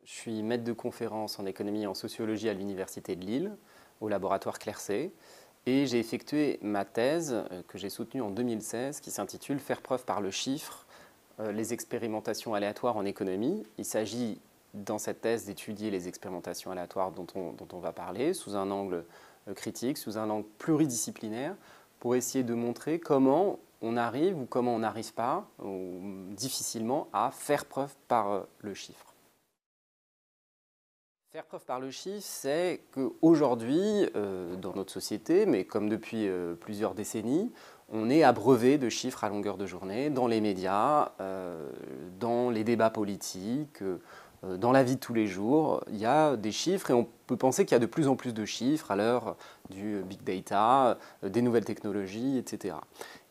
Je suis maître de conférence en économie et en sociologie à l'Université de Lille, au laboratoire Clercé, et j'ai effectué ma thèse que j'ai soutenue en 2016 qui s'intitule « Faire preuve par le chiffre, les expérimentations aléatoires en économie ». Il s'agit dans cette thèse d'étudier les expérimentations aléatoires dont on va parler sous un angle critique, sous un angle pluridisciplinaire, pour essayer de montrer comment on arrive ou comment on n'arrive pas, ou difficilement, à faire preuve par le chiffre. Faire preuve par le chiffre, c'est qu'aujourd'hui, dans notre société, mais comme depuis plusieurs décennies, on est abreuvé de chiffres à longueur de journée, dans les médias, dans les débats politiques, dans la vie de tous les jours. Il y a des chiffres et on peut penser qu'il y a de plus en plus de chiffres à l'heure du big data, des nouvelles technologies, etc.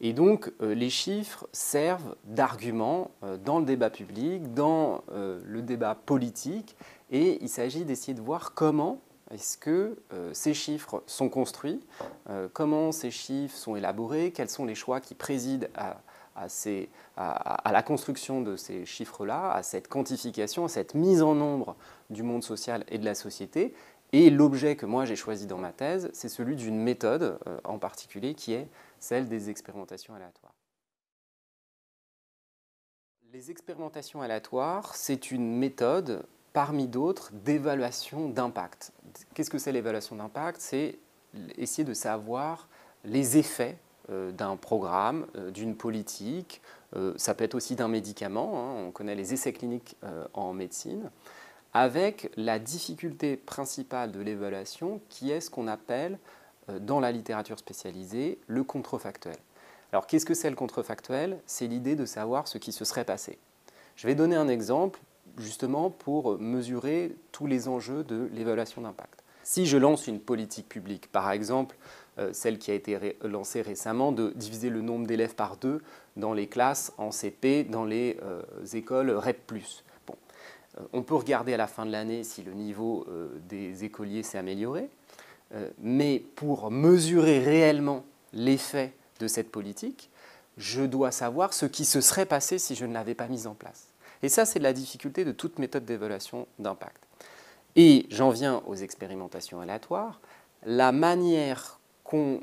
Et donc, les chiffres servent d'argument dans le débat public, dans le débat politique, et il s'agit d'essayer de voir comment est-ce que ces chiffres sont construits, comment ces chiffres sont élaborés, quels sont les choix qui président à la construction de ces chiffres-là, à cette quantification, à cette mise en nombre du monde social et de la société. Et l'objet que moi j'ai choisi dans ma thèse, c'est celui d'une méthode en particulier qui est celle des expérimentations aléatoires. Les expérimentations aléatoires, c'est une méthode parmi d'autres d'évaluation d'impact. Qu'est-ce que c'est l'évaluation d'impact? C'est essayer de savoir les effets d'un programme, d'une politique, ça peut être aussi d'un médicament, hein, on connaît les essais cliniques en médecine, avec la difficulté principale de l'évaluation qui est ce qu'on appelle dans la littérature spécialisée le contrefactuel. Alors qu'est-ce que c'est le contrefactuel? C'est l'idée de savoir ce qui se serait passé. Je vais donner un exemple justement pour mesurer tous les enjeux de l'évaluation d'impact. Si je lance une politique publique, par exemple celle qui a été lancée récemment de diviser le nombre d'élèves par 2 dans les classes en CP, dans les écoles REP+. Bon, on peut regarder à la fin de l'année si le niveau des écoliers s'est amélioré, mais pour mesurer réellement l'effet de cette politique, je dois savoir ce qui se serait passé si je ne l'avais pas mise en place. Et ça, c'est la difficulté de toute méthode d'évaluation d'impact. Et j'en viens aux expérimentations aléatoires. La manière qu'ont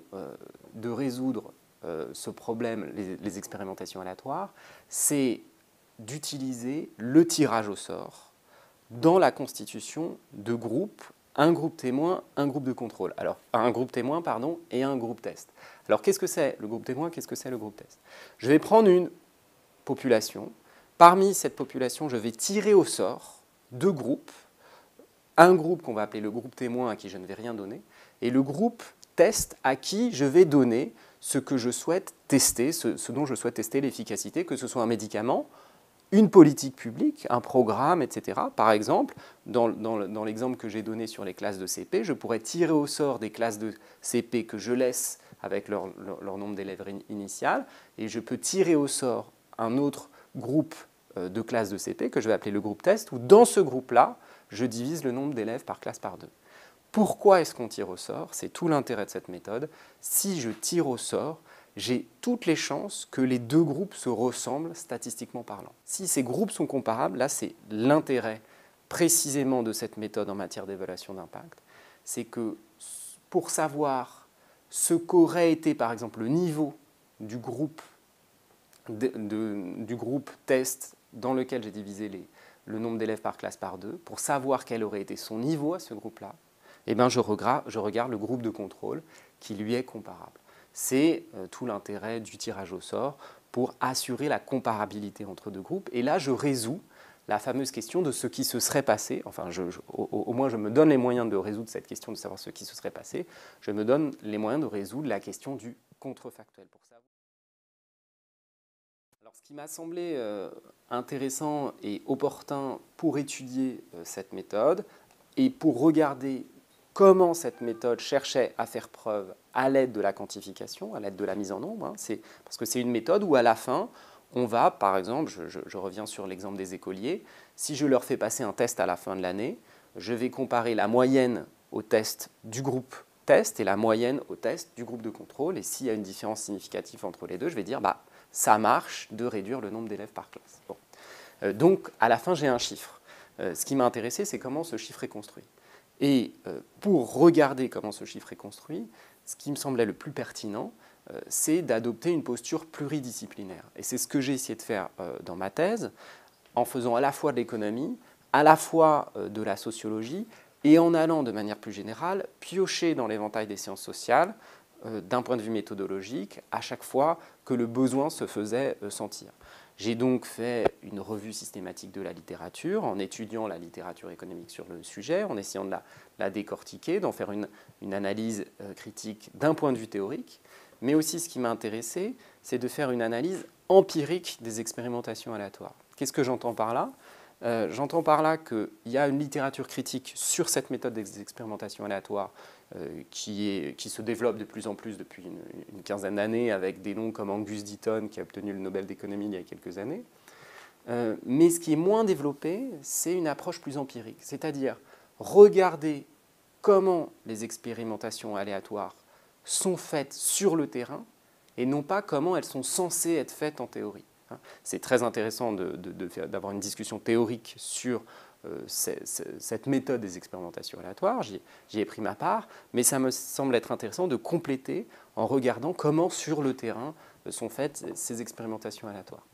de résoudre ce problème, les expérimentations aléatoires, c'est d'utiliser le tirage au sort dans la constitution de groupes, un groupe témoin, un groupe de contrôle. Alors, un groupe témoin, pardon, et un groupe test. Alors, qu'est-ce que c'est le groupe témoin? Qu'est-ce que c'est le groupe test? Je vais prendre une population. Parmi cette population, je vais tirer au sort 2 groupes. Un groupe qu'on va appeler le groupe témoin à qui je ne vais rien donner, et le groupe test à qui je vais donner ce que je souhaite tester, ce dont je souhaite tester l'efficacité, que ce soit un médicament, une politique publique, un programme, etc. Par exemple, dans l'exemple que j'ai donné sur les classes de CP, je pourrais tirer au sort des classes de CP que je laisse avec leur nombre d'élèves initial, et je peux tirer au sort un autre groupe de classes de CP que je vais appeler le groupe test, où dans ce groupe-là, je divise le nombre d'élèves par classe par 2. Pourquoi est-ce qu'on tire au sort? C'est tout l'intérêt de cette méthode. Si je tire au sort, j'ai toutes les chances que les 2 groupes se ressemblent statistiquement parlant. Si ces groupes sont comparables, là c'est l'intérêt précisément de cette méthode en matière d'évaluation d'impact, c'est que pour savoir ce qu'aurait été par exemple le niveau du groupe test dans lequel j'ai divisé le nombre d'élèves par classe par 2, pour savoir quel aurait été son niveau à ce groupe-là, eh bien je regarde le groupe de contrôle qui lui est comparable. C'est tout l'intérêt du tirage au sort pour assurer la comparabilité entre 2 groupes. Et là, je résous la fameuse question de ce qui se serait passé. Enfin, au moins, je me donne les moyens de résoudre cette question de savoir ce qui se serait passé. Je me donne les moyens de résoudre la question du contrefactuel pour savoir. Alors, ce qui m'a semblé intéressant et opportun pour étudier cette méthode et pour regarder comment cette méthode cherchait à faire preuve à l'aide de la quantification, à l'aide de la mise en nombre, hein, parce que c'est une méthode où à la fin, on va, par exemple, je reviens sur l'exemple des écoliers, si je leur fais passer un test à la fin de l'année, je vais comparer la moyenne au test du groupe test et la moyenne au test du groupe de contrôle, et s'il y a une différence significative entre les deux, je vais dire bah, ça marche de réduire le nombre d'élèves par classe. Bon. Donc, à la fin, j'ai un chiffre. Ce qui m'a intéressé, c'est comment ce chiffre est construit. Et pour regarder comment ce chiffre est construit, ce qui me semblait le plus pertinent, c'est d'adopter une posture pluridisciplinaire. Et c'est ce que j'ai essayé de faire dans ma thèse, en faisant à la fois de l'économie, à la fois de la sociologie, et en allant de manière plus générale piocher dans l'éventail des sciences sociales, d'un point de vue méthodologique, à chaque fois que le besoin se faisait sentir. J'ai donc fait une revue systématique de la littérature, en étudiant la littérature économique sur le sujet, en essayant de la décortiquer, d'en faire une analyse critique d'un point de vue théorique. Mais aussi, ce qui m'a intéressé, c'est de faire une analyse empirique des expérimentations aléatoires. Qu'est-ce que j'entends par là ? J'entends par là qu'il y a une littérature critique sur cette méthode des expérimentations aléatoires qui se développe de plus en plus depuis une quinzaine d'années, avec des noms comme Angus Deaton, qui a obtenu le Nobel d'économie il y a quelques années. Mais ce qui est moins développé, c'est une approche plus empirique, c'est-à-dire regarder comment les expérimentations aléatoires sont faites sur le terrain et non pas comment elles sont censées être faites en théorie. C'est très intéressant d'avoir une discussion théorique sur cette méthode des expérimentations aléatoires, j'y ai pris ma part, mais ça me semble être intéressant de compléter en regardant comment sur le terrain sont faites ces expérimentations aléatoires.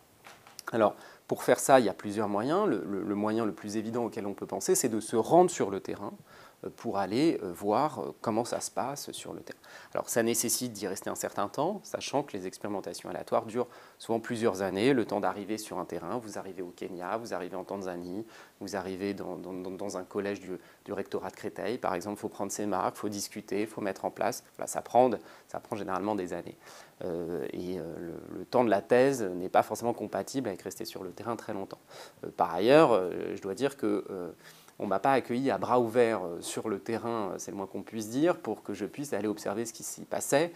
Alors, pour faire ça, il y a plusieurs moyens. Le moyen le plus évident auquel on peut penser, c'est de se rendre sur le terrain pour aller voir comment ça se passe sur le terrain. Alors ça nécessite d'y rester un certain temps, sachant que les expérimentations aléatoires durent souvent plusieurs années, le temps d'arriver sur un terrain. Vous arrivez au Kenya, vous arrivez en Tanzanie, vous arrivez dans un collège du rectorat de Créteil, par exemple. Il faut prendre ses marques, il faut discuter, il faut mettre en place. Voilà, ça prend généralement des années. Le temps de la thèse n'est pas forcément compatible avec rester sur le terrain très longtemps. Par ailleurs, je dois dire que on ne m'a pas accueilli à bras ouverts sur le terrain, c'est le moins qu'on puisse dire, pour que je puisse aller observer ce qui s'y passait,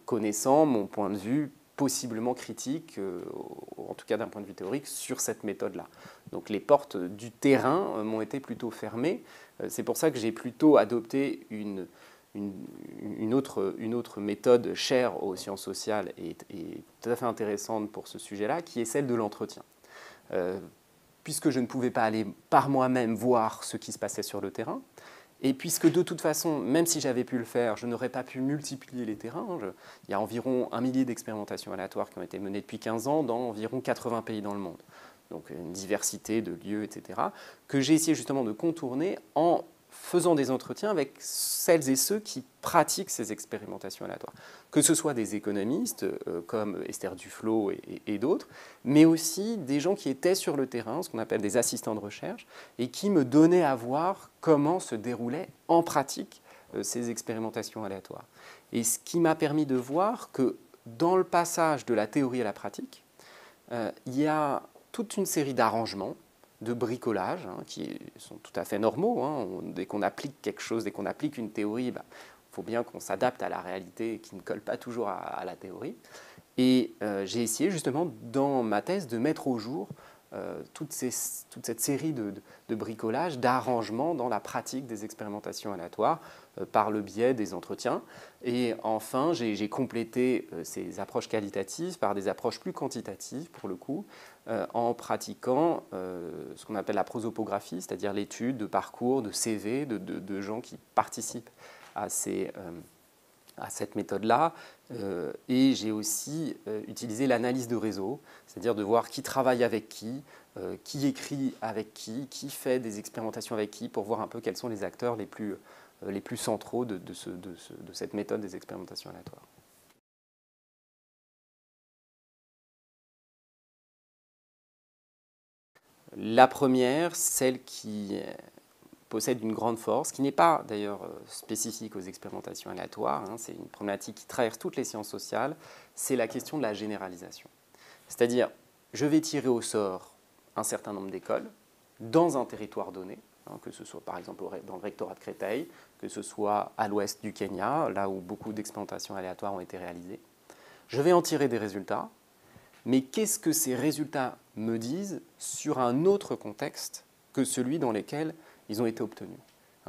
connaissant mon point de vue possiblement critique, en tout cas d'un point de vue théorique, sur cette méthode-là. Donc les portes du terrain m'ont été plutôt fermées. C'est pour ça que j'ai plutôt adopté une autre méthode chère aux sciences sociales et tout à fait intéressante pour ce sujet-là, qui est celle de l'entretien. Puisque je ne pouvais pas aller par moi-même voir ce qui se passait sur le terrain, et puisque de toute façon, même si j'avais pu le faire, je n'aurais pas pu multiplier les terrains. Il y a environ 1 millier d'expérimentations aléatoires qui ont été menées depuis 15 ans dans environ 80 pays dans le monde. Donc une diversité de lieux, etc., que j'ai essayé justement de contourner en faisant des entretiens avec celles et ceux qui pratiquent ces expérimentations aléatoires. Que ce soit des économistes comme Esther Duflo et d'autres, mais aussi des gens qui étaient sur le terrain, ce qu'on appelle des assistants de recherche, et qui me donnaient à voir comment se déroulaient en pratique ces expérimentations aléatoires. Et ce qui m'a permis de voir que dans le passage de la théorie à la pratique, il y a toute une série d'arrangements, de bricolage, qui sont tout à fait normaux. Dès qu'on applique quelque chose, dès qu'on applique une théorie, il faut bien qu'on s'adapte à la réalité qui ne colle pas toujours à la théorie. Et j'ai essayé justement dans ma thèse de mettre au jour toute cette série de bricolage, d'arrangements dans la pratique des expérimentations aléatoires par le biais des entretiens. Et enfin, j'ai complété ces approches qualitatives par des approches plus quantitatives, pour le coup, en pratiquant ce qu'on appelle la prosopographie, c'est-à-dire l'étude de parcours, de CV, de gens qui participent à cette méthode-là. Et j'ai aussi utilisé l'analyse de réseau, c'est-à-dire de voir qui travaille avec qui écrit avec qui fait des expérimentations avec qui, pour voir un peu quels sont les acteurs les plus centraux de cette méthode des expérimentations aléatoires. La première, celle qui possède une grande force, qui n'est pas d'ailleurs spécifique aux expérimentations aléatoires, c'est une problématique qui traverse toutes les sciences sociales, c'est la question de la généralisation. C'est-à-dire, je vais tirer au sort un certain nombre d'écoles dans un territoire donné, que ce soit par exemple dans le rectorat de Créteil, que ce soit à l'ouest du Kenya, là où beaucoup d'expérimentations aléatoires ont été réalisées. Je vais en tirer des résultats, mais qu'est-ce que ces résultats me disent sur un autre contexte que celui dans lequel ils ont été obtenus?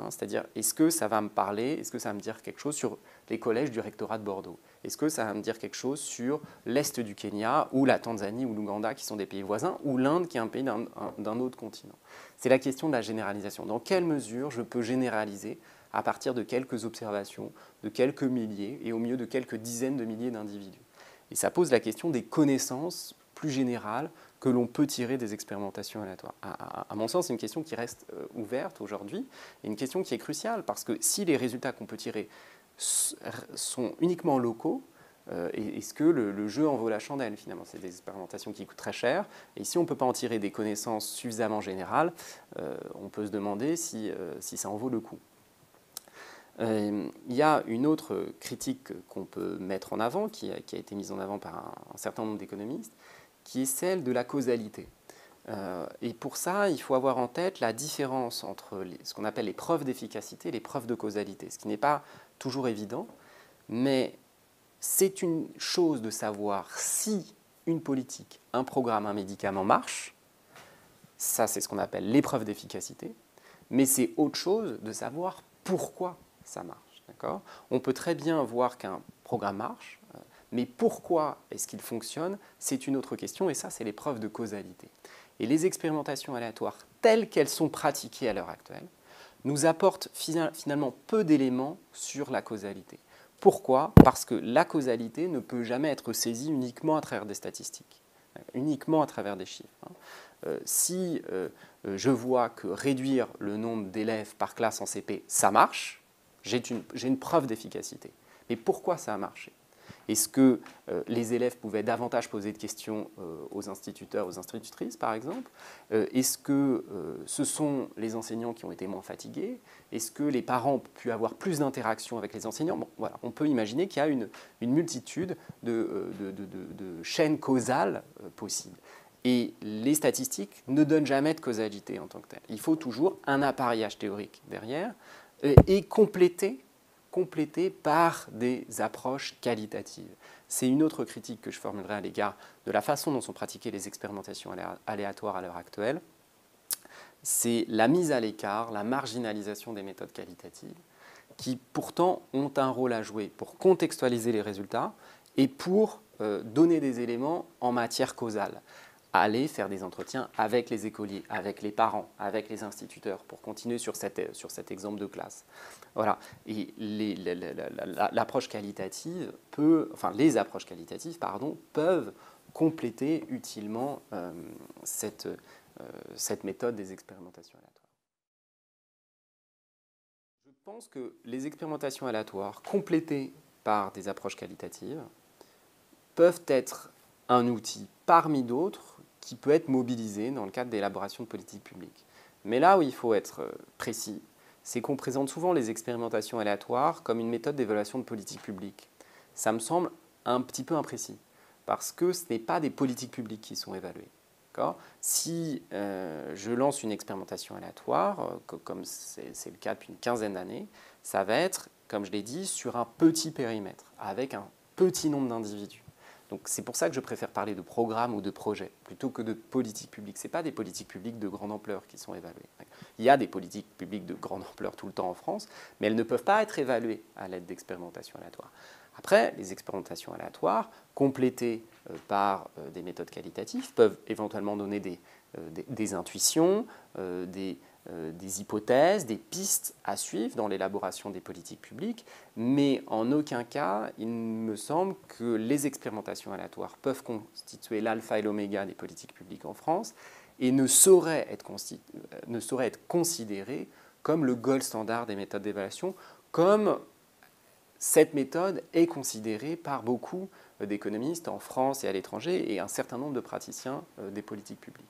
C'est-à-dire, est-ce que ça va me parler, est-ce que ça va me dire quelque chose sur les collèges du rectorat de Bordeaux? Est-ce que ça va me dire quelque chose sur l'Est du Kenya, ou la Tanzanie, ou l'Ouganda, qui sont des pays voisins, ou l'Inde, qui est un pays d'un autre continent? C'est la question de la généralisation. Dans quelle mesure je peux généraliser à partir de quelques observations, de quelques milliers, et au mieux de quelques dizaines de milliers d'individus? Et ça pose la question des connaissances plus générales que l'on peut tirer des expérimentations aléatoires. À mon sens, c'est une question qui reste ouverte aujourd'hui, et une question qui est cruciale, parce que si les résultats qu'on peut tirer sont uniquement locaux, est-ce que le jeu en vaut la chandelle finalement? C'est des expérimentations qui coûtent très cher, et si on ne peut pas en tirer des connaissances suffisamment générales, on peut se demander si ça en vaut le coup. Il y a une autre critique qu'on peut mettre en avant, qui a été mise en avant par un certain nombre d'économistes, qui est celle de la causalité. Et pour ça, il faut avoir en tête la différence entre ce qu'on appelle les preuves d'efficacité et les preuves de causalité, ce qui n'est pas toujours évident, mais c'est une chose de savoir si une politique, un programme, un médicament marche, ça c'est ce qu'on appelle les preuves d'efficacité, mais c'est autre chose de savoir pourquoi ça marche. On peut très bien voir qu'un programme marche, mais pourquoi est-ce qu'il fonctionne, c'est une autre question, et ça, c'est les preuves de causalité. Et les expérimentations aléatoires, telles qu'elles sont pratiquées à l'heure actuelle, nous apportent finalement peu d'éléments sur la causalité. Pourquoi? Parce que la causalité ne peut jamais être saisie uniquement à travers des statistiques, uniquement à travers des chiffres. Si je vois que réduire le nombre d'élèves par classe en CP, ça marche, j'ai une preuve d'efficacité. Mais pourquoi ça a marché? Est-ce que les élèves pouvaient davantage poser de questions aux instituteurs, aux institutrices, par exemple? Est-ce que ce sont les enseignants qui ont été moins fatigués? Est-ce que les parents ont pu avoir plus d'interactions avec les enseignants? Bon, voilà, on peut imaginer qu'il y a une multitude de chaînes causales possibles. Et les statistiques ne donnent jamais de causalité en tant que telle. Il faut toujours un appareillage théorique derrière et complété par des approches qualitatives. C'est une autre critique que je formulerai à l'égard de la façon dont sont pratiquées les expérimentations aléatoires à l'heure actuelle. C'est la mise à l'écart, la marginalisation des méthodes qualitatives, qui pourtant ont un rôle à jouer pour contextualiser les résultats et pour donner des éléments en matière causale. Aller faire des entretiens avec les écoliers, avec les parents, avec les instituteurs, pour continuer sur cet exemple de classe. Voilà. Et l'approche qualitative les approches qualitatives, peuvent compléter utilement cette méthode des expérimentations aléatoires. Je pense que les expérimentations aléatoires, complétées par des approches qualitatives, peuvent être un outil parmi d'autres qui peut être mobilisé dans le cadre d'élaboration de politiques publiques. Mais là où il faut être précis, c'est qu'on présente souvent les expérimentations aléatoires comme une méthode d'évaluation de politique publique. Ça me semble un petit peu imprécis, parce que ce n'est pas des politiques publiques qui sont évaluées. Si je lance une expérimentation aléatoire, comme c'est le cas depuis une quinzaine d'années, ça va être, comme je l'ai dit, sur un petit périmètre, avec un petit nombre d'individus. Donc c'est pour ça que je préfère parler de programme ou de projet plutôt que de politique publique. Ce n'est pas des politiques publiques de grande ampleur qui sont évaluées. Il y a des politiques publiques de grande ampleur tout le temps en France, mais elles ne peuvent pas être évaluées à l'aide d'expérimentations aléatoires. Après, les expérimentations aléatoires, complétées par des méthodes qualitatives, peuvent éventuellement donner des intuitions, des hypothèses, des pistes à suivre dans l'élaboration des politiques publiques, mais en aucun cas, il me semble que les expérimentations aléatoires peuvent constituer l'alpha et l'oméga des politiques publiques en France et ne sauraient être considérées comme le gold standard des méthodes d'évaluation, comme cette méthode est considérée par beaucoup d'économistes en France et à l'étranger et un certain nombre de praticiens des politiques publiques.